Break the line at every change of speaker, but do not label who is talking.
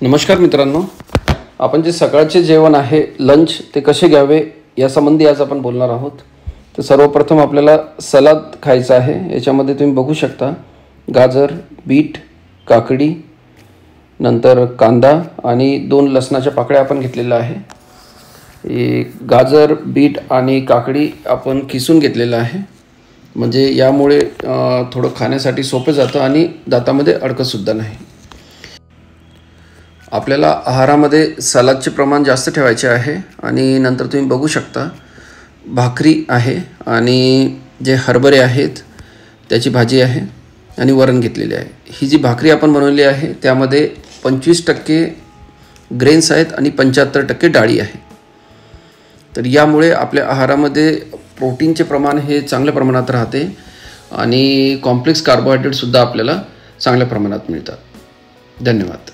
नमस्कार मित्रांनो, आपण जे सकाळचे जेवण आहे लंच ते कसे घ्यावे यासंबंधी आज आपण बोलणार आहोत। तर सर्वप्रथम आपल्याला सलाद खायचा आहे। याच्यामध्ये तुम्ही बघू शकता गाजर, बीट, काकडी, नंतर कांदा आणि 2 लसणाच्या पाकळ्या आपण घेतलेल्या आहे। गाजर, बीट आणि काकडी आपण किसून घेतलेला आहे, म्हणजे यामुळे थोडं खाण्यासाठी सोपं जातं आणि दातामध्ये अडकत सुद्धा नाही। आपल्याला आहारामध्ये सलादचे प्रमाण जास्त ठेवायचे आहे आणि नंतर तुम्ही बघू शकता भाकरी आहे आणि जे हरभरे आहेत त्याची भाजी आहे आणि वरण घेतलेले आहे। ही जी भाकरी आपण बनवली आहे त्यामध्ये 25% ग्रेन्स आहेत आणि 75% डाळी आहे। तर यामुळे आपल्या आहारामध्ये प्रोटीनचे प्रमाण हे चांगल्या प्रमाणात राहते आणि कॉम्प्लेक्स कार्बोहायड्रेट सुद्धा आपल्याला चांगल्या प्रमाणात मिळतात। धन्यवाद।